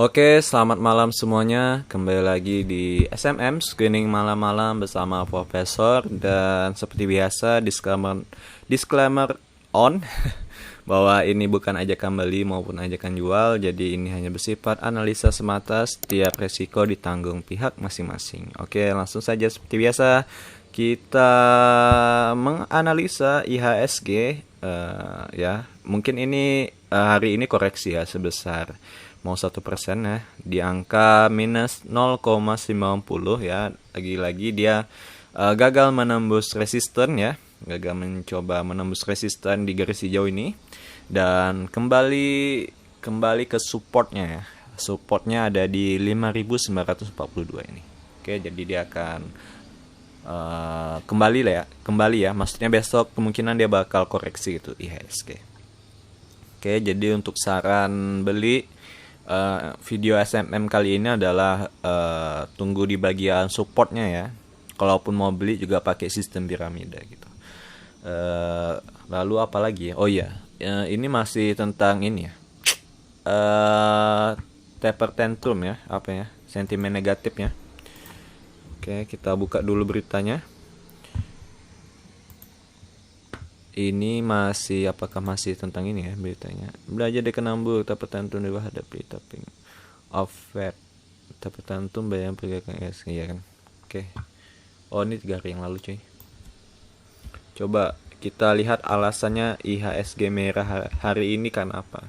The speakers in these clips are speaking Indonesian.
Oke, selamat malam semuanya. Kembali lagi di SMM Screening Malam-malam bersama Profesor. Dan seperti biasa, disclaimer on bahwa ini bukan ajakan beli maupun ajakan jual. Jadi ini hanya bersifat analisa semata, setiap resiko ditanggung pihak masing-masing. Oke, langsung saja seperti biasa kita menganalisa IHSG. Ya, mungkin ini hari ini koreksi ya sebesar mau 1% ya, di angka minus 0,90 ya. Lagi-lagi dia gagal menembus resisten ya, gagal mencoba menembus resisten di garis hijau ini, dan kembali ke supportnya ya. Supportnya ada di 5.942 ini. Oke, jadi dia akan kembali ya, maksudnya besok kemungkinan dia bakal koreksi gitu IHSG. Oke, jadi untuk saran beli video SMM kali ini adalah tunggu di bagian supportnya ya. Kalaupun mau beli juga pakai sistem piramida gitu. Lalu apa lagi ya? Oh iya, ini masih tentang ini ya. Taper tantrum ya, apa ya? Sentimen negatifnya. Oke, kita buka dulu beritanya. Ini apakah masih tentang ini ya beritanya? Belajar di Kenambur, taper tantrum dihadapi tapping of Fed. Taper tantrum bayang pergerakan IHSG ya kan. Oke. Oh, ini 3 hari yang lalu cuy. Coba kita lihat alasannya IHSG merah hari ini kan apa.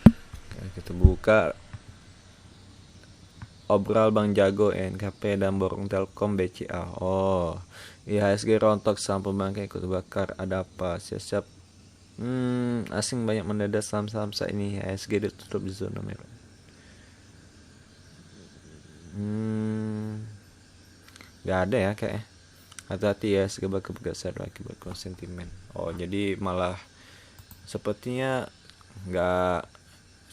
Oke, kita buka obral Bang Jago, NKP dan Borong Telkom BCA. Oh, IHSG rontok, saham pembangkit ikut bakar. Ada apa? Siap-siap. Asing banyak mendadak saham-saham saat ini. IHSG ditutup di zona merah. Gak ada ya kayaknya. Hati-hati ya, segala kebergeser akibat sentimen. Oh, jadi malah sepertinya gak,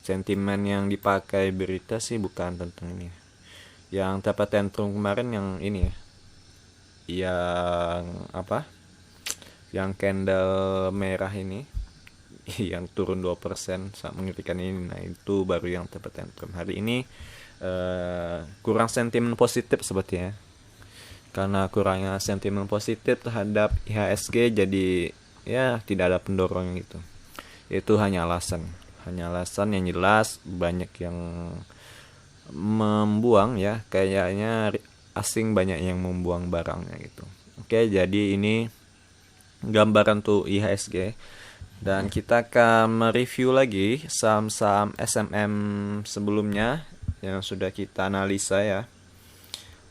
sentimen yang dipakai berita sih bukan tentang ini. Yang taper tantrum kemarin yang ini ya, yang apa, yang candle merah ini yang turun 2% saat mengerikan ini. Nah, itu baru yang taper tantrum. Hari ini kurang sentimen positif sepertinya. Karena kurangnya sentimen positif terhadap IHSG, jadi ya tidak ada pendorong gitu. Itu hanya alasan yang jelas banyak yang membuang ya, kayaknya asing banyak yang membuang barangnya gitu. Oke, jadi ini gambaran tuh IHSG, dan kita akan mereview lagi saham-saham SMM sebelumnya yang sudah kita analisa ya.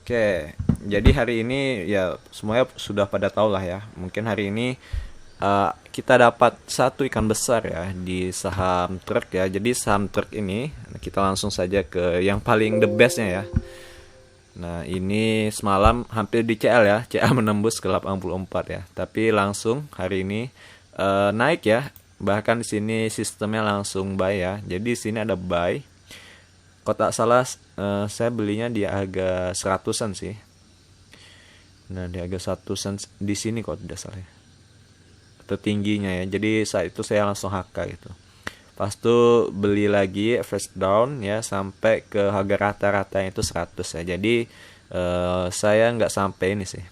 Oke, jadi hari ini ya semuanya sudah pada tahu lah ya. Mungkin hari ini kita dapat satu ikan besar ya di saham truk ya. Jadi saham truk ini kita langsung saja ke yang paling the bestnya ya. Nah, ini semalam hampir di CL ya. CL menembus ke 84 ya. Tapi langsung hari ini naik ya. Bahkan di sini sistemnya langsung buy ya. Jadi di sini ada buy. Kalau tak salah saya belinya di harga 100-an sih. Nah, di harga 100-an di sini kok tidak salah ya, tertingginya ya. Jadi saat itu saya langsung HK gitu. Pas itu beli lagi fresh down ya sampai ke harga rata-rata itu 100 ya. Jadi saya nggak sampai ini sih.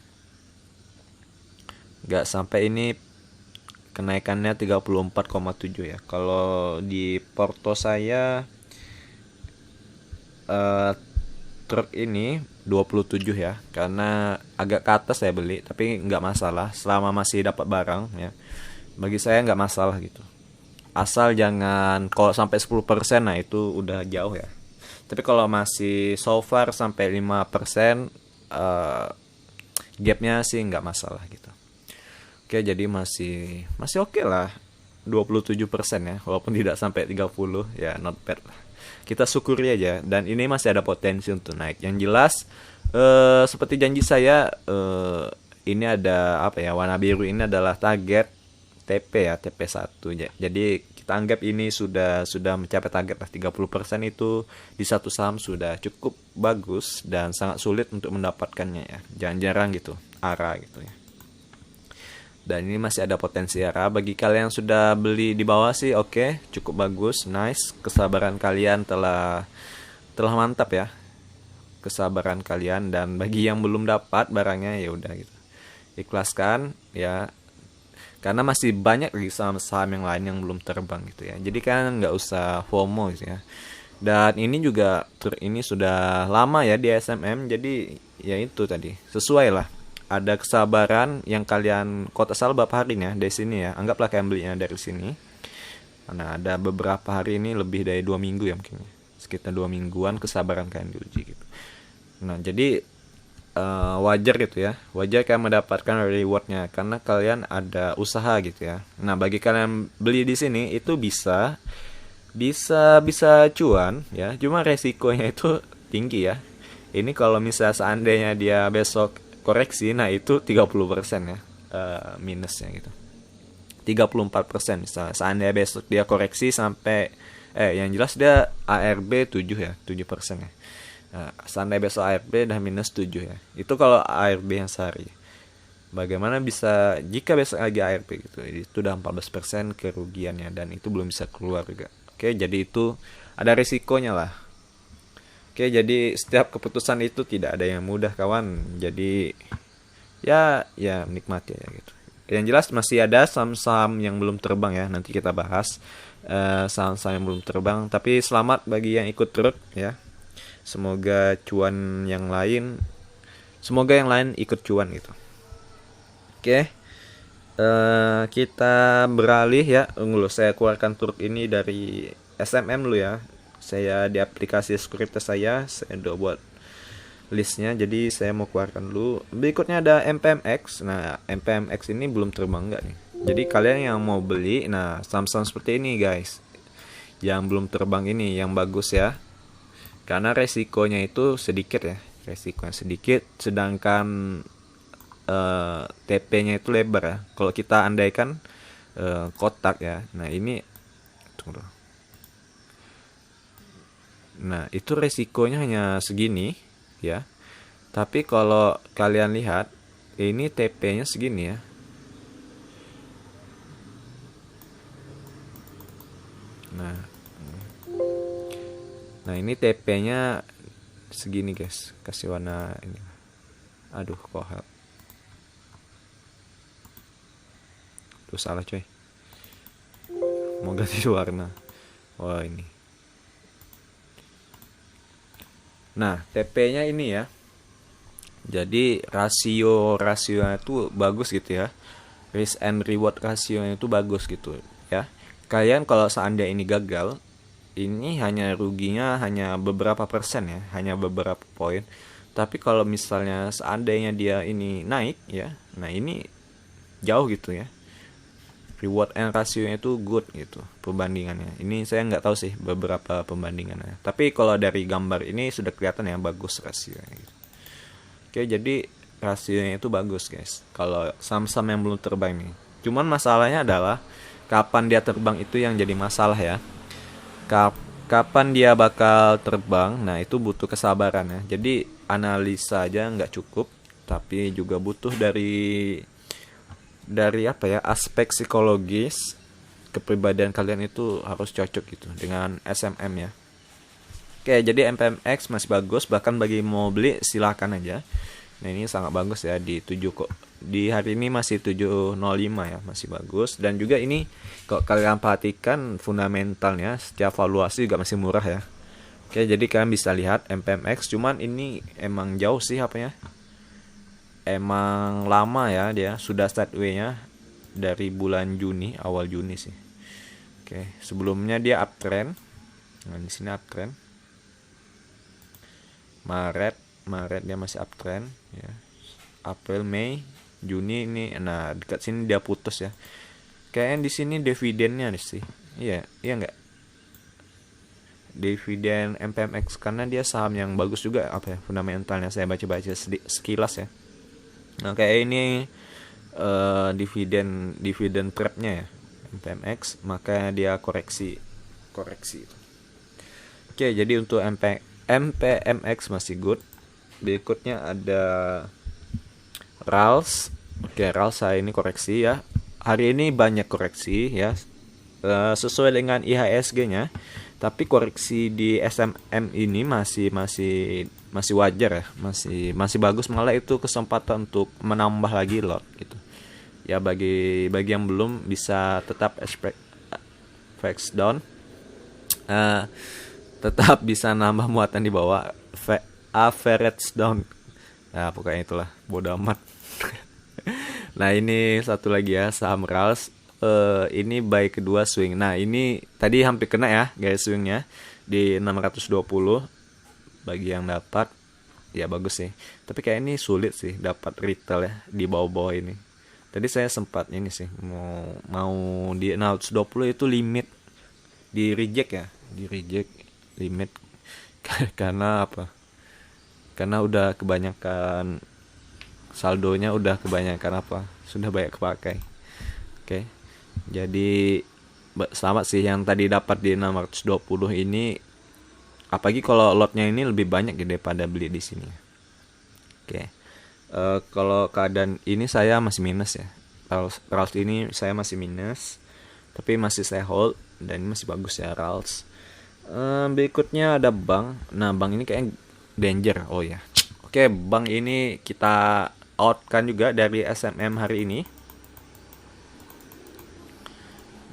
Nggak sampai ini kenaikannya 34,7 ya. Kalau di porto saya truk ini 27 ya, karena agak ke atas saya beli, tapi nggak masalah selama masih dapat barang ya. Bagi saya nggak masalah gitu, asal jangan kalau sampai 10%, nah itu udah jauh ya. Tapi kalau masih so far sampai 5%, gapnya sih nggak masalah gitu. Oke, jadi masih oke lah 27% ya, walaupun tidak sampai 30 ya, not bad lah. Kita syukuri aja, dan ini masih ada potensi untuk naik. Yang jelas seperti janji saya, ini ada apa ya, warna biru ini adalah target TP ya, TP1. Jadi kita anggap ini sudah mencapai target lah. 30% itu di satu saham sudah cukup bagus dan sangat sulit untuk mendapatkannya ya. Jarang-jarang gitu, ARA gitu ya. Dan ini masih ada potensi arah. Bagi kalian yang sudah beli di bawah sih oke, cukup bagus, nice. Kesabaran kalian telah mantap ya. Kesabaran kalian. Dan bagi yang belum dapat barangnya ya udah gitu. Ikhlaskan ya. Karena masih banyak lagi saham-saham yang lain yang belum terbang gitu ya. Jadi kan nggak usah FOMO gitu ya. Dan ini juga ini sudah lama ya di SMM. Jadi ya itu tadi sesuai lah. Ada kesabaran yang kalian kota asal berapa hari ya dari sini ya. Anggaplah kalian belinya dari sini. Nah ada beberapa hari ini lebih dari 2 minggu ya mungkin. Sekitar 2 mingguan kesabaran kalian diuji gitu. Nah jadi wajar gitu ya. Wajar kalian mendapatkan rewardnya karena kalian ada usaha gitu ya. Nah bagi kalian beli di sini itu bisa cuan ya. Cuma resikonya itu tinggi ya. Ini kalau misalnya seandainya dia besok koreksi, nah itu 30% ya minusnya gitu. 34% misalnya. Seandainya besok dia koreksi sampai yang jelas dia ARB 7 ya, 7% ya. Nah, seandainya besok ARB dah minus 7 ya. Itu kalau ARB yang sehari. Bagaimana bisa jika besok lagi ARB gitu. Itu udah 14% kerugiannya dan itu belum bisa keluar juga. Oke, jadi itu ada risikonya lah. Oke, jadi setiap keputusan itu tidak ada yang mudah kawan. Jadi ya menikmati ya gitu. Yang jelas masih ada saham-saham yang belum terbang ya. Nanti kita bahas saham-saham yang belum terbang. Tapi selamat bagi yang ikut truk ya. Semoga cuan yang lain, semoga yang lain ikut cuan gitu. Oke, kita beralih ya. Saya keluarkan truk ini dari SMM dulu ya. Saya di aplikasi Sekuritas saya udah buat listnya, jadi saya mau keluarkan dulu. Berikutnya ada MPMX. Nah MPMX ini belum terbang nggak nih, jadi kalian yang mau beli, nah saham-saham seperti ini guys yang belum terbang ini yang bagus ya, karena resikonya itu sedikit ya, resikonya sedikit, sedangkan TP-nya itu lebar ya. Kalau kita andaikan kotak ya, nah ini tunggu. Nah itu resikonya hanya segini ya, tapi kalau kalian lihat ini TP-nya segini ya. Nah ini TP-nya segini guys, kasih warna ini. Aduh kok salah coy, mau ganti warna. Wah ini. Nah, TP-nya ini ya. Jadi rasionya itu bagus gitu ya. Risk and reward rasionya itu bagus gitu ya. Kalian kalau seandainya ini gagal, ini hanya ruginya hanya beberapa persen ya, hanya beberapa poin. Tapi kalau misalnya seandainya dia ini naik ya, nah ini jauh gitu ya. Reward and rasionya itu good gitu perbandingannya. Ini saya nggak tahu sih beberapa pembandingannya. Tapi kalau dari gambar ini sudah kelihatan ya bagus rasionya gitu. Oke, jadi rasionya itu bagus guys. Kalau saham-saham yang belum terbang nih. Cuman masalahnya adalah kapan dia terbang itu yang jadi masalah ya. Kapan dia bakal terbang, nah itu butuh kesabaran ya. Jadi analisa aja nggak cukup, tapi juga butuh dari apa ya, aspek psikologis kepribadian kalian itu harus cocok gitu dengan SMM ya. Oke, jadi MPMX masih bagus, bahkan bagi mau beli silahkan aja. Nah ini sangat bagus ya, di 7 kok di hari ini masih 705 ya, masih bagus. Dan juga ini kok kalian perhatikan fundamentalnya setiap valuasi juga masih murah ya. Oke, jadi kalian bisa lihat MPMX, cuman ini emang jauh sih apanya, emang lama ya, dia sudah sideway-nya dari bulan Juni, awal Juni sih. Oke, sebelumnya dia uptrend. Nah, di sini uptrend. Maret dia masih uptrend ya. April, Mei, Juni ini, nah dekat sini dia putus ya. Kayaknya di sini dividennya sih. Iya enggak? Dividen MPMX karena dia saham yang bagus juga apa ya, fundamentalnya saya baca-baca sekilas ya. Nah kayak ini dividen trapnya ya MPMX, maka dia koreksi. Oke, jadi untuk MPMX masih good. Berikutnya ada RALS. Oke, Ral, saya ini koreksi ya. Hari ini banyak koreksi ya, sesuai dengan IHSG-nya. Tapi koreksi di SMM ini masih wajar ya, masih bagus, malah itu kesempatan untuk menambah lagi lot gitu. Ya bagi yang belum bisa tetap FX down, tetap bisa nambah muatan di bawah average down. Nah, pokoknya itulah, bodo amat. Nah, ini satu lagi ya, saham RALS. Ini buy kedua swing. Nah, ini tadi hampir kena ya guys swingnya di 620. Bagi yang dapat ya bagus sih. Tapi kayak ini sulit sih dapat retail ya di bawah-bawah ini. Tadi saya sempat ini sih mau di 620 itu limit, di reject ya, di reject limit karena apa? Karena udah kebanyakan saldonya, udah kebanyakan apa? Sudah banyak kepakai. Oke. Jadi selamat sih yang tadi dapat di 620 ini. Apalagi kalau lotnya ini lebih banyak ya daripada beli di sini. Oke. Kalau keadaan ini saya masih minus ya. Rals ini saya masih minus, tapi masih saya hold dan ini masih bagus ya Rals. Berikutnya ada bank. Nah, bank ini kayak danger. Oh ya. Oke, bank ini kita outkan juga dari SMM hari ini.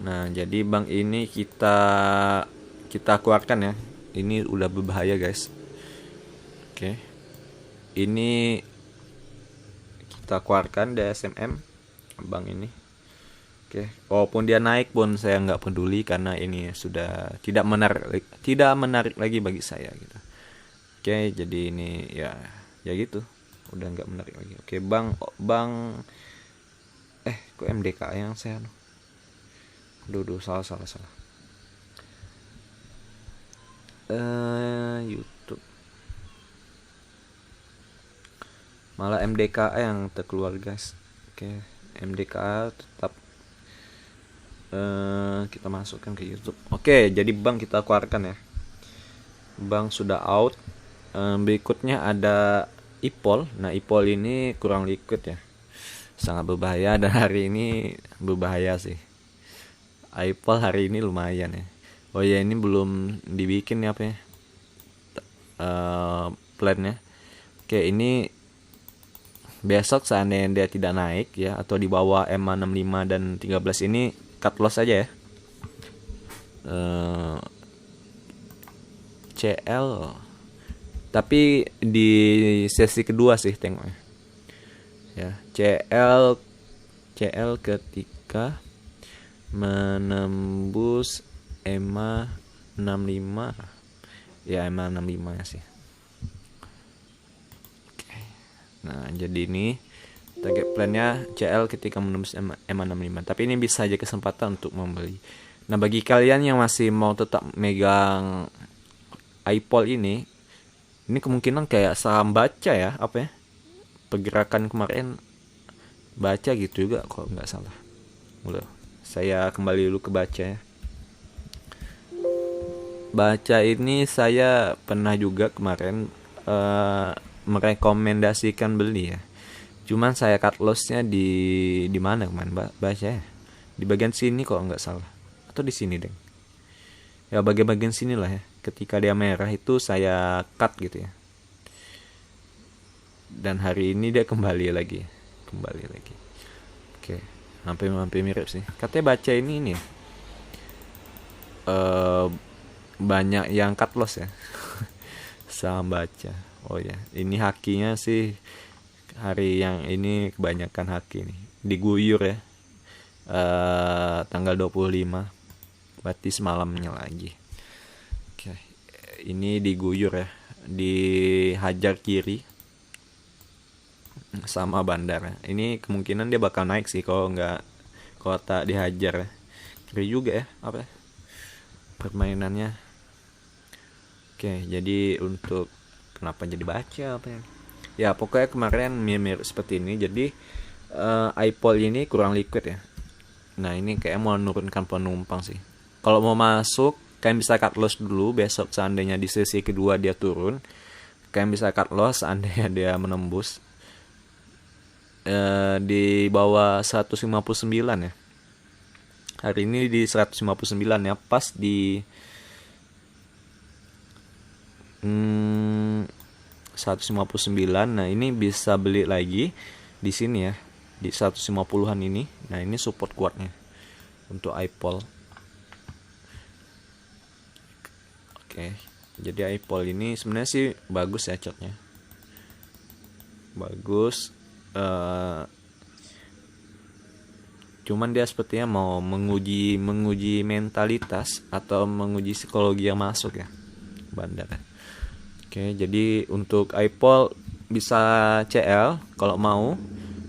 Nah, jadi bank ini kita keluarkan ya. Ini udah berbahaya guys. Oke. Ini kita keluarkan dari SMM bank ini. Oke. Walaupun dia naik pun saya nggak peduli karena ini sudah tidak menarik lagi bagi saya gitu. Oke, jadi ini ya gitu. Udah nggak menarik lagi. Oke, bank kok MDK yang saya salah. YouTube malah MDKA yang terkeluar guys. Oke, MDKA tetap kita masukkan ke YouTube. Oke, jadi bank kita keluarkan ya. Bank sudah out. Berikutnya ada IPOL. Nah, IPOL ini kurang liquid ya, sangat berbahaya, dan hari ini berbahaya sih. IPOL hari ini lumayan ya. Oh ya, ini belum dibikin ya apa ya, plannya. Oke, ini besok seandainya dia tidak naik ya, atau di bawah EMA 65 dan 13, ini cut loss aja ya. CL tapi di sesi kedua sih tengoknya ya. CL ketika menembus EMA 65 ya, EMA 65 ya sih. Oke. Nah, jadi ini target plannya CL ketika menembus EMA 65, tapi ini bisa aja kesempatan untuk membeli. Nah, bagi kalian yang masih mau tetap megang IPOL ini kemungkinan kayak saham baca ya, apa ya, pergerakan kemarin baca gitu juga kalau nggak salah. Saya kembali dulu ke baca ya. Baca ini saya pernah juga kemarin merekomendasikan beli ya. Cuman saya cut lossnya di mana kemarin baca ya? Di bagian sini kalau nggak salah, atau di sini deh. Ya, bagian sini lah ya. Ketika dia merah itu saya cut gitu ya. Dan hari ini dia kembali lagi. Oke, hampir mirip sih. Katanya baca ini ya. Banyak yang cut loss ya. Saham baca. Oh ya, ini hakinya sih hari yang ini kebanyakan haki nih. Diguyur ya. Tanggal 25. Berarti semalamnya lagi. Oke. Ini diguyur ya. Dihajar kiri sama bandar ya. Ini kemungkinan dia bakal naik sih kalau tak dihajar ya. Kiri juga ya apa ya, permainannya. Oke, jadi untuk kenapa jadi baca apa ya? Ya, pokoknya kemarin mirip seperti ini. Jadi IPOL ini kurang liquid ya. Nah, ini kayak mau menurunkan penumpang sih. Kalau mau masuk, kalian bisa cut loss dulu. Besok seandainya di sesi kedua dia turun, kalian bisa cut loss seandainya dia menembus. di bawah 159 ya. Hari ini di 159 ya, pas di 159. Nah, ini bisa beli lagi di sini ya, di 150-an ini. Nah, ini support kuatnya untuk iPol. Oke. Jadi iPol ini sebenarnya sih bagus ya chartnya. Bagus. Cuman dia sepertinya mau menguji mentalitas atau menguji psikologi yang masuk ya, bandar. Oke, jadi untuk iPol bisa CL kalau mau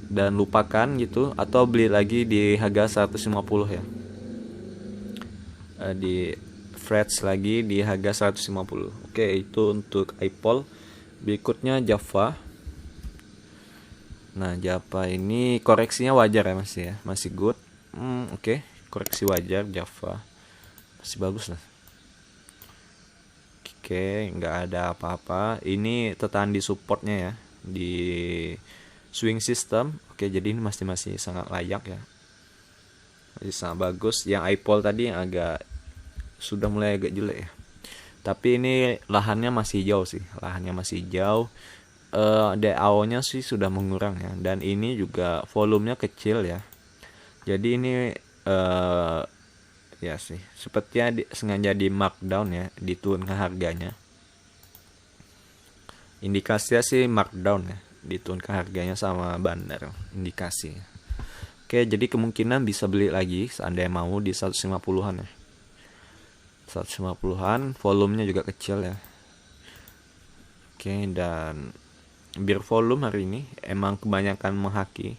dan lupakan gitu, atau beli lagi di harga 150 ya. Di fresh lagi di harga 150. Oke, itu untuk iPol. Berikutnya Java. Nah, Java ini koreksinya wajar ya, masih good. Oke, koreksi wajar Java, masih bagus lah. Oke, nggak ada apa-apa. Ini tertahan di supportnya ya, di swing system. Oke, jadi ini masih sangat layak ya, masih sangat bagus. Yang iPol tadi yang sudah mulai agak jelek ya, tapi ini lahannya masih jauh sih, DAO-nya sih sudah mengurang ya, dan ini juga volumenya kecil ya. Jadi ini ya sih sepertinya sengaja di markdown ya, diturunkan harganya. Indikasinya sih markdown ya, diturunkan harganya sama bandar, indikasi. Oke, jadi kemungkinan bisa beli lagi seandainya mau di 150-an ya. 150-an, volumenya juga kecil ya. Oke, dan bir volume hari ini emang kebanyakan menghaki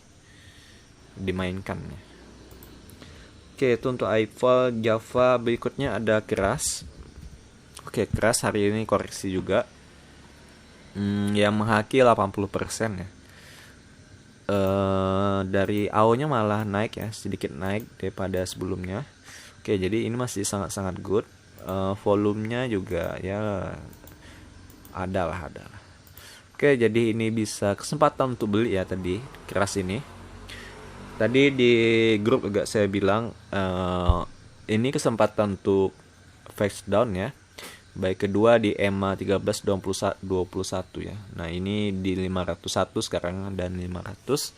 dimainkan ya. Oke, itu untuk iPhone. Java berikutnya ada keras. Oke, keras hari ini koreksi juga. Yang menghaki 80% ya. Dari AO-nya malah naik ya, sedikit naik daripada sebelumnya. Oke, jadi ini masih sangat-sangat good. Volumenya juga ya ada lah. Oke, jadi ini bisa kesempatan untuk beli ya tadi keras ini. Tadi di grup juga saya bilang ini kesempatan untuk face down ya. Baik kedua di EMA 1321 ya. Nah, ini di 501 sekarang dan 500.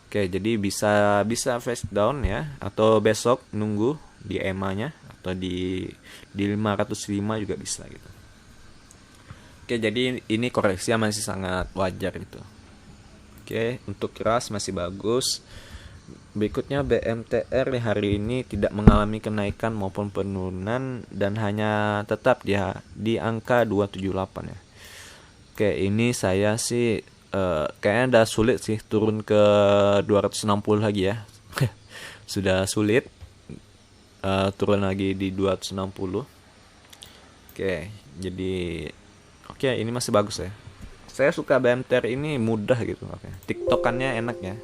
Oke, jadi bisa face down ya, atau besok nunggu di EMA-nya, atau di 505 juga bisa gitu. Oke, jadi ini koreksinya masih sangat wajar gitu. Oke, untuk keras masih bagus. Berikutnya BMTR hari ini tidak mengalami kenaikan maupun penurunan dan hanya tetap dia di angka 278 ya. Oke, ini saya sih kayaknya udah sulit sih turun ke 260 lagi ya. Sudah sulit turun lagi di 260. Oke, jadi ini masih bagus ya. Saya suka BMTR ini, mudah gitu. TikTokannya enak ya.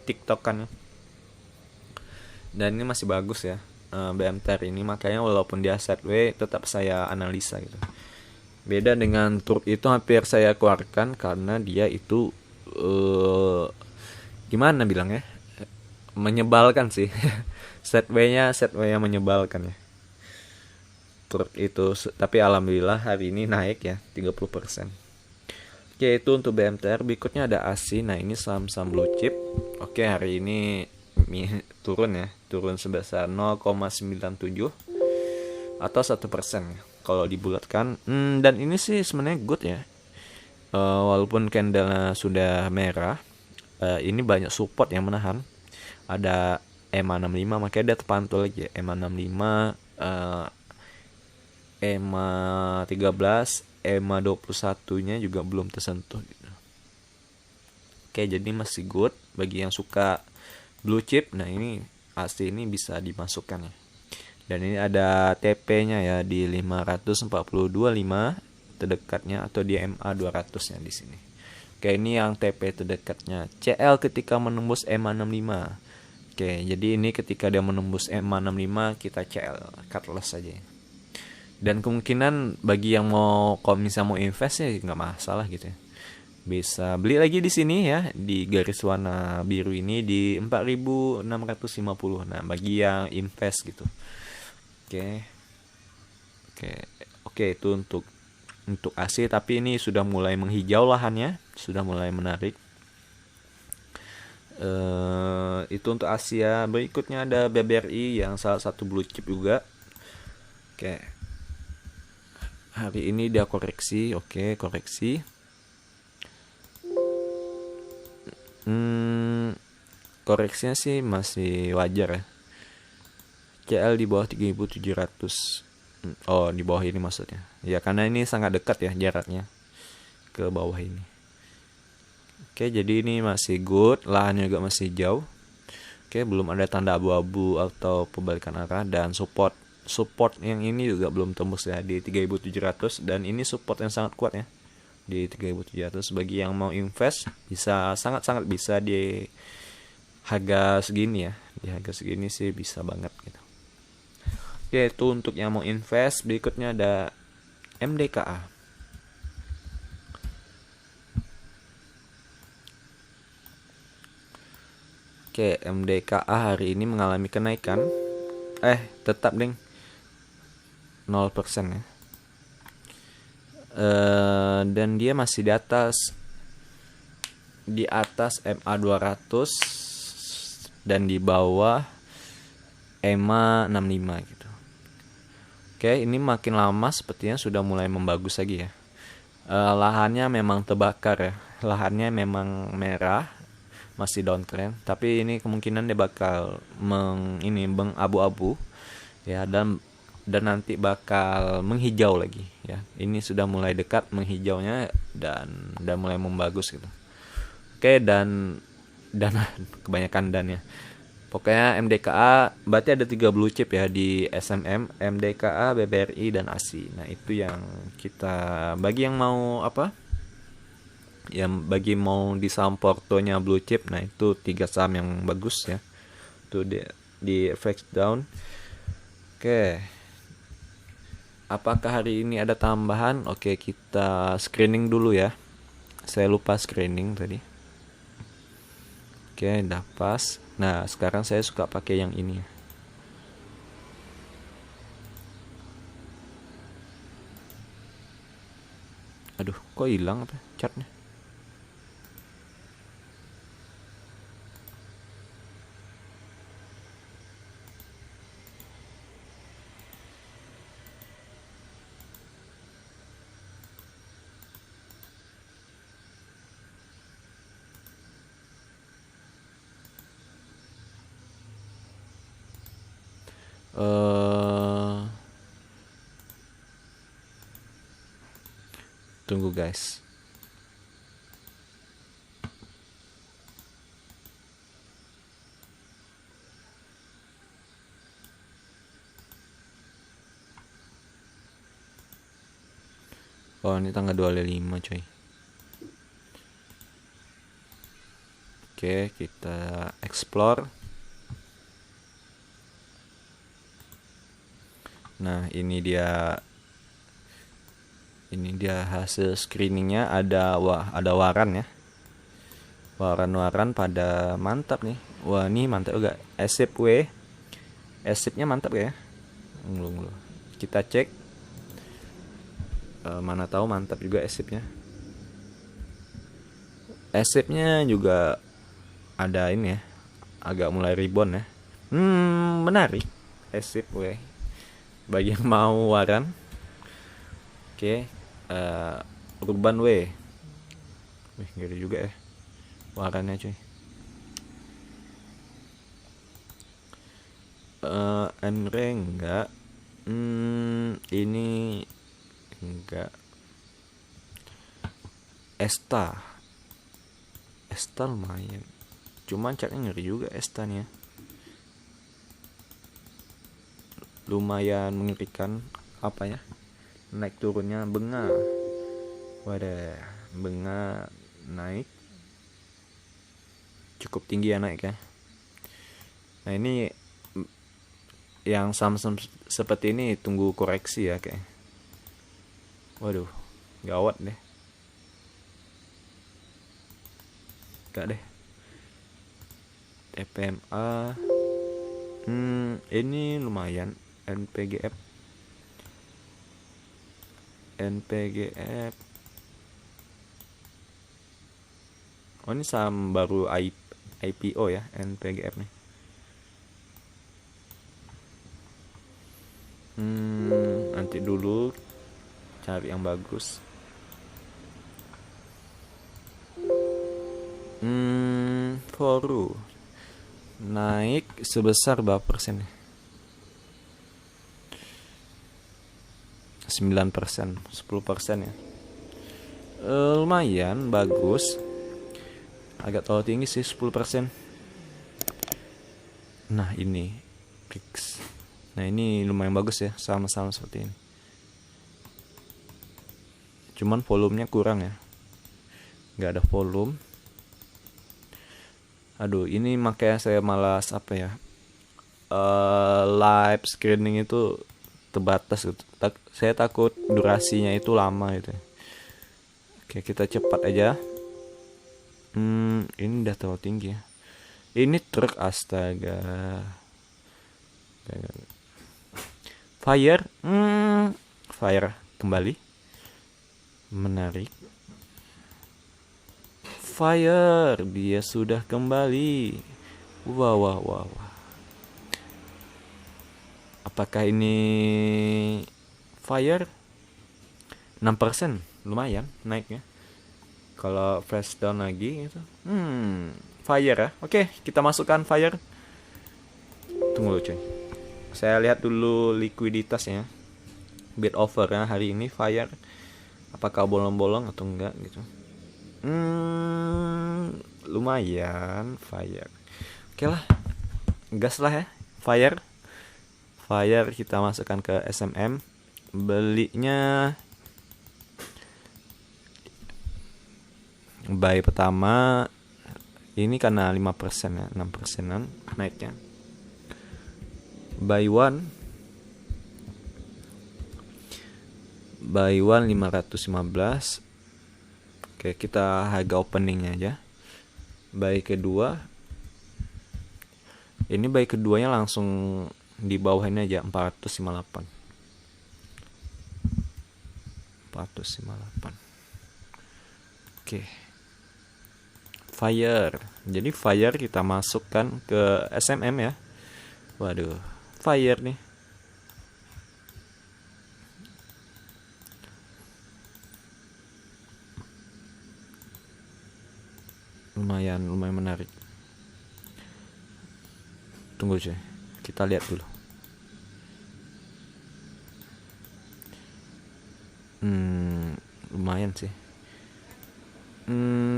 TikTokannya. Dan ini masih bagus ya, BMTR ini, makanya walaupun dia sideways tetap saya analisa gitu. Beda dengan Turk itu hampir saya keluarkan karena dia itu gimana bilangnya, menyebalkan sih. Setway-nya menyebalkan ya Turk itu, tapi alhamdulillah hari ini naik ya 30%. Oke, itu untuk BMTR. Berikutnya ada ASI. Nah, ini saham-saham blue chip. Oke, hari ini turun sebesar 0,97 atau 1% ya, kalau dibulatkan. Dan ini sih sebenarnya good ya, walaupun candlenya sudah merah. Ini banyak support yang menahan. Ada EMA 65, makanya dia terpantul lagi ya, EMA 65, EMA 13, EMA 21 nya juga belum tersentuh gitu. Oke, jadi masih good bagi yang suka blue chip. Nah, ini ASI ini bisa dimasukkan ya. Dan ini ada TP-nya ya di 542.5 terdekatnya, atau di MA 200-nya di sini. Oke, ini yang TP terdekatnya. CL ketika menembus MA 65. Oke, jadi ini ketika dia menembus MA 65 kita CL, cut loss saja. Dan kemungkinan bagi yang kalau misalnya mau invest ya nggak masalah gitu ya. Bisa beli lagi di sini ya, di garis warna biru ini di 4.650. Nah, bagi yang invest gitu. Oke. Oke. Oke, itu untuk AC, tapi ini sudah mulai menghijau lahannya, sudah mulai menarik. Itu untuk Asia. Berikutnya ada BBRI yang salah satu blue chip juga. Oke. Hari ini dia koreksi. Oke, koreksi. Koreksinya sih masih wajar ya. CL di bawah 3.700. Oh, di bawah ini maksudnya. Ya, karena ini sangat dekat ya jaraknya ke bawah ini. Oke, jadi ini masih good, lahannya juga masih jauh. Oke, belum ada tanda abu-abu atau pembalikan arah, dan support yang ini juga belum tembus ya di 3.700, dan ini support yang sangat kuat ya di 3.700. Bagi yang mau invest bisa sangat-sangat bisa di harga segini ya. Di harga segini sih bisa banget gitu. Oke, itu untuk yang mau invest. Berikutnya ada MDKA. Oke, MDKA hari ini mengalami kenaikan. Tetap ding 0% ya. Dan dia masih di atas MA 200 dan di bawah EMA 65 gitu. Oke, ini makin lama sepertinya sudah mulai membagus lagi ya. Lahannya memang terbakar ya. Lahannya memang merah, masih downtrend, tapi ini kemungkinan dia bakal mengabu-abu ya, dan nanti bakal menghijau lagi ya. Ini sudah mulai dekat menghijaunya dan mulai membagus gitu. Oke, dan kebanyakan dan ya. Pokoknya MDKA berarti ada 3 blue chip ya di SMM, MDKA, BBRI, dan ASI. Nah, itu yang kita bagi yang mau apa? Yang bagi mau di saham portonya blue chip. Nah, itu 3 saham yang bagus ya. Itu di FX down. Oke. Apakah hari ini ada tambahan? Oke, kita screening dulu ya. Saya lupa screening tadi. Oke, udah pas. Nah, sekarang saya suka pakai yang ini. Aduh, kok hilang apa chartnya? Tunggu guys. Oh, ini tanggal 25 coy. Oke, kita explore. Nah, ini dia hasil screeningnya. Ada waran ya. Waran pada mantap nih. Wah, ini mantap juga. Esipnya mantap ya. Ngulu. Kita cek. Mana tahu mantap juga esipnya. Esipnya juga ada ini ya. Agak mulai rebound ya. Menarik. Esip bagi yang mau waran. Oke. Urban Wih, gede juga ya warannya cuy. Emre enggak. Ini enggak. Esta lumayan, cuman catnya ngeri juga Esta nih ya. Lumayan mengerikan apa ya, naik turunnya benga. Wadah, benga naik cukup tinggi ya naik ya. Nah, ini yang saham seperti ini tunggu koreksi ya kayak. Waduh, gawat deh. buka deh. TPMA. Ini lumayan. NPGF. Oh, ini saham baru IPO ya, NPGF nih. Nanti dulu cari yang bagus. Foru naik sebesar berapa persen? 9%, 10% ya. Lumayan bagus. Agak terlalu tinggi sih 10%. Nah, ini fix. Nah, ini lumayan bagus ya, sama-sama seperti ini. Cuman volumenya kurang ya. Nggak ada volume. Aduh, ini makanya saya malas ya. Live screening itu terbatas gitu. Saya takut durasinya itu lama gitu. Oke, kita cepat aja. Ini udah terlalu tinggi ya. Ini truk, astaga. Fire. Fire kembali. Menarik. Fire, dia sudah kembali. Wah. Apakah ini Fire? 6%, lumayan naiknya. Kalau flash down lagi itu. Fire ya. Oke, kita masukkan Fire. Tunggu coy. Saya lihat dulu likuiditasnya. Bid offer ya hari ini Fire. Apakah bolong-bolong atau enggak gitu. Lumayan Fire. Oke lah, gas lah ya. Fire kita masukkan ke SMM. Belinya buy pertama ini karena 5% ya, 6%an naiknya. Buy one 515. Oke, kita harga openingnya aja. Buy kedua. Ini buy keduanya langsung di bawah ini aja 458. Oke. Fire. Jadi Fire kita masukkan ke SMM ya. Waduh, Fire nih. Lumayan menarik. Tunggu coy, kita lihat dulu. Lumayan sih.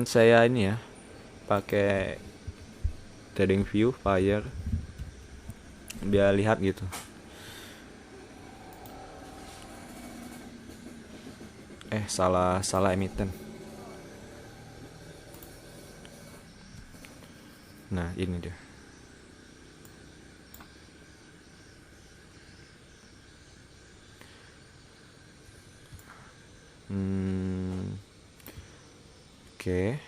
Saya ini ya pakai trading view Fire biar lihat gitu. Salah emiten. Nah, ini dia. Oke.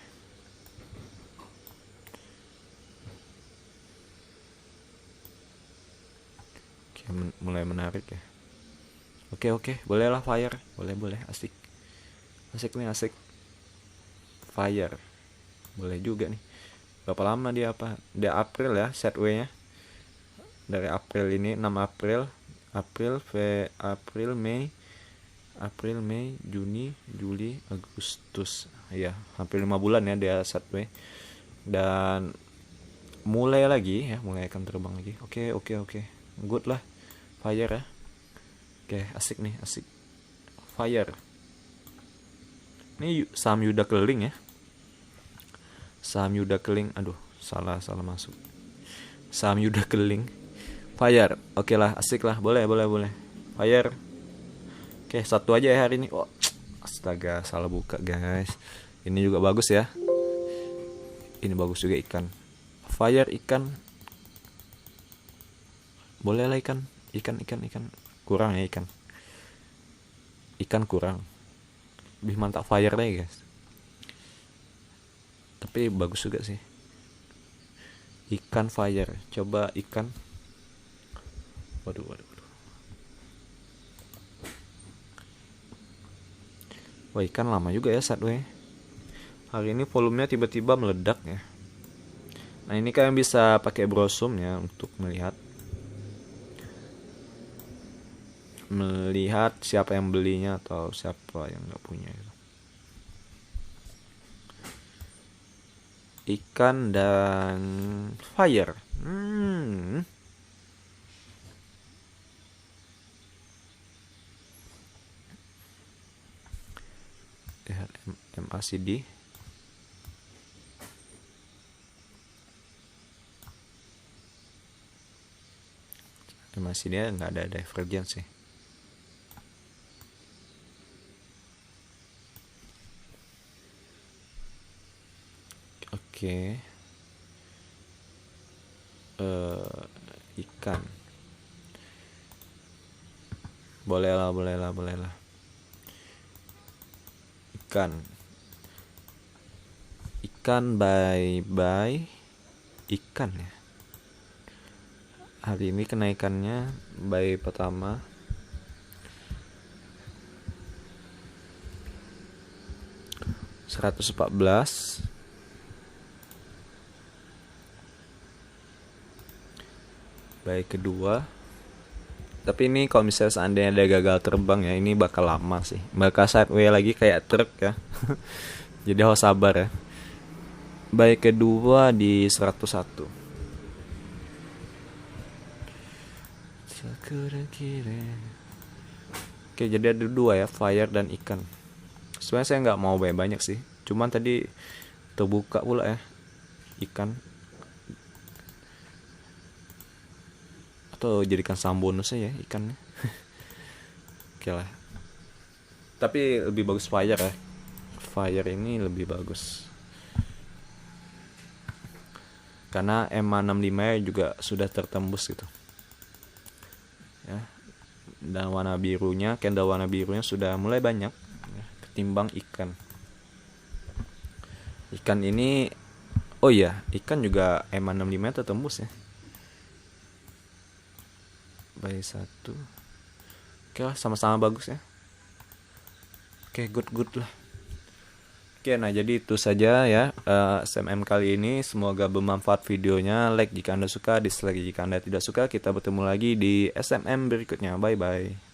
Mulai menarik ya. Oke, bolehlah Fire. Boleh, asik nih, asik. Fire. Boleh juga nih. Berapa lama dia Dia April ya setway-nya. Dari April ini 6 April, April, Mei, Juni, Juli, Agustus. Ya, hampir 5 bulan ya dia setway. Dan mulai akan terbang lagi. Oke. Good lah. Fire ya. Oke, asik nih, asik. Fire. Ini saham Yuda Keling ya. Saham Yuda Keling. Aduh, salah masuk. Saham Yuda Keling. Fire. Oke lah, asik lah. Boleh. Fire. Oke, satu aja ya hari ini. Oh, astaga, salah buka guys. Ini juga bagus ya. Ini bagus juga ikan. Fire ikan. Boleh lah ikan. Kurang ya ikan. Ikan kurang. Lebih mantap Fire deh guys. Tapi bagus juga sih. Ikan fire, coba ikan. Waduh. Wah, ikan lama juga ya Sadway. Hari ini volumenya tiba-tiba meledak ya. Nah, ini kalian bisa pakai browsum ya untuk melihat siapa yang belinya atau siapa yang nggak punya gitu. Ikan dan fire. MACD. Masih dia nggak ada divergence sih. Oke. Ikan. Boleh lah. Ikan bye ikan ya. Hari ini kenaikannya buy pertama 114, buy kedua. Tapi ini kalau misalnya seandainya ada gagal terbang ya, ini bakal lama sih, bakal sideway lagi kayak truk ya. Jadi harus sabar ya. Buy kedua di 101. Oke, jadi ada dua ya, fire dan ikan. Sebenarnya saya nggak mau banyak sih, cuman tadi terbuka pula ya ikan. Atau jadikan saham bonus aja ya ikannya. Oke lah. Tapi lebih bagus fire ya. Fire ini lebih bagus. Karena MA65 juga sudah tertembus gitu. Ya. Dan warna birunya, candle warna birunya sudah mulai banyak ya, ketimbang ikan. Ikan ini, oh iya, ikan juga MA65 tertembus ya. Buy 1. Oke lah, sama-sama bagus ya. Oke, good lah. Oke, nah jadi itu saja ya SMM kali ini. Semoga bermanfaat videonya. Like jika Anda suka, dislike jika Anda tidak suka. Kita bertemu lagi di SMM berikutnya. Bye-bye.